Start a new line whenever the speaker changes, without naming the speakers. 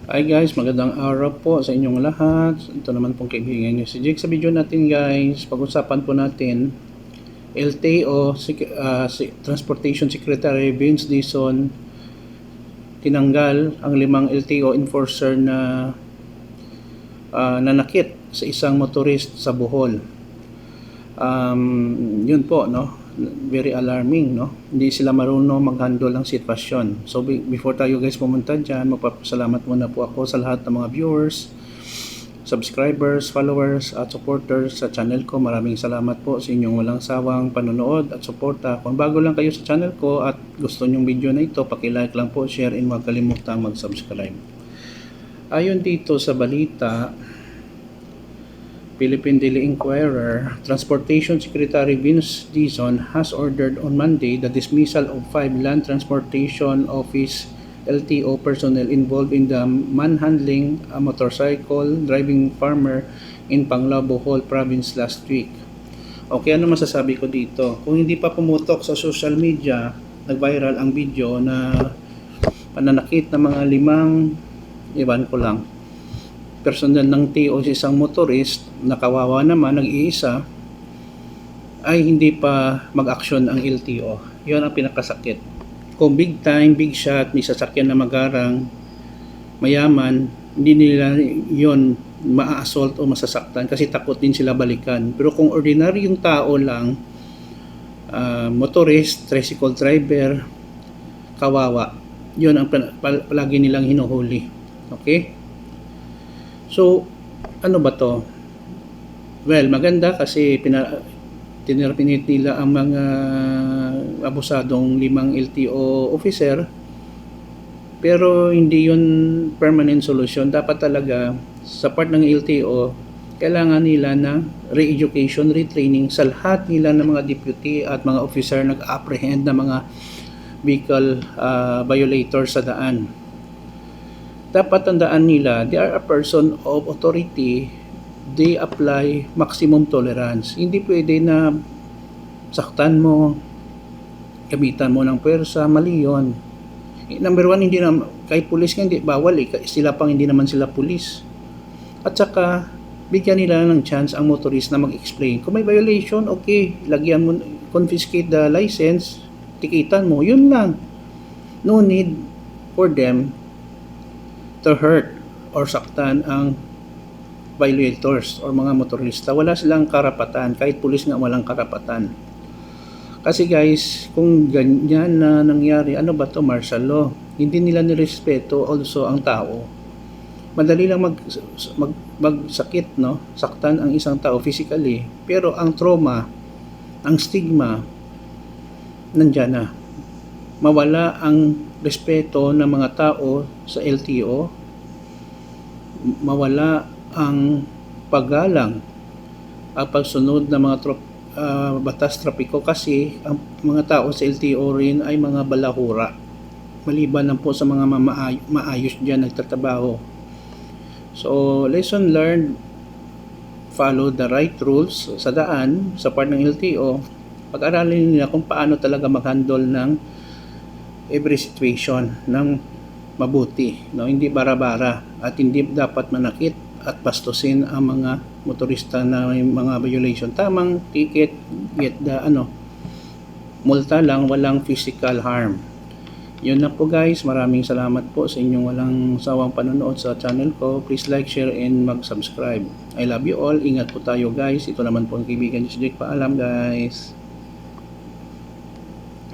Hi guys, magandang araw po sa inyong lahat. Ito naman pong kaibigan niyo si Jake. Sa video natin guys, pag-usapan po natin LTO, Transportation Secretary Vince Dizon tinanggal ang 5 LTO enforcer na nanakit sa isang motorist sa Bohol. Yun po, no? Very alarming, no? Hindi sila marunong mag-handle ng sitwasyon. So before tayo guys pumunta dyan, magpapasalamat muna po ako sa lahat ng mga viewers, subscribers, followers at supporters sa channel ko. Maraming salamat po sa inyong walang sawang panonood at suporta. Kung bago lang kayo sa channel ko at gusto nyong video na ito, paki-like lang po, share, and huwag kalimutang mag-subscribe. Ayon dito sa balita, Philippine Daily Inquirer, Transportation Secretary Vince Dizon has ordered on Monday the dismissal of 5 Land Transportation Office LTO personnel involved in the manhandling a motorcycle driving farmer in Panglao, Bohol Province last week. Okay, ano masasabi ko dito? Kung hindi pa pumutok sa social media, nag-viral ang video na pananakit ng mga 5, iwan ko lang, personal ng TO sa isang motorist na kawawa naman, nag-iisa, ay hindi pa mag-aksyon ang LTO. Yun ang pinakasakit. Kung big time, big shot, may sasakyan na magarang, mayaman, hindi nila yun ma-assault o masasaktan kasi takot din sila balikan. Pero kung ordinaryong tao lang, motorist, tricycle driver, kawawa, yun ang palagi nilang hinuhuli. Okay? So, ano ba to? Well, maganda kasi pinirpinit nila ang mga abusadong 5 LTO officer, pero hindi yun permanent solution. Dapat talaga sa part ng LTO, kailangan nila na re-education, retraining sa lahat nila ng mga deputy at mga officer nag-apprehend ng mga vehicle violators sa daan. Dapat tandaan nila, they are a person of authority, they apply maximum tolerance. Hindi pwede na saktan mo, gamitan mo ng pwersa, mali yun. Number one, hindi na, kahit pulis nga, hindi, bawal sila pang hindi naman sila pulis. At saka, bigyan nila ng chance ang motorist na mag-explain. Kung may violation, okay, lagyan mo, confiscate the license, tikitan mo, yun lang. No need for them to hurt or saktan ang violators or mga motorista. Wala silang karapatan, kahit pulis nga walang karapatan. Kasi guys, kung ganyan na nangyari, ano ba to, martial law? Hindi nila nirespeto also ang tao. Madali lang magsakit, no? Saktan ang isang tao physically, pero ang trauma, ang stigma, nandyan na. Mawala ang respeto ng mga tao sa LTO, mawala ang paggalang at pagsunod ng mga batas trapiko kasi ang mga tao sa LTO rin ay mga balahura, maliban lang po sa mga maayos dyan nagtatrabaho. So lesson learned, follow the right rules sa daan, sa part ng LTO. Pag-aralin nila kung paano talaga mag-handle ng every situation ng mabuti, no? Hindi bara-bara at hindi dapat manakit at bastusin ang mga motorista na may mga violation. Tamang ticket, get the multa lang, walang physical harm. Yun lang po guys, maraming salamat po sa inyong walang sawang panonood sa channel ko. Please like, share, and mag-subscribe. I love you all. Ingat po tayo guys. Ito naman po ang kaibigan ni Jake. Paalam guys.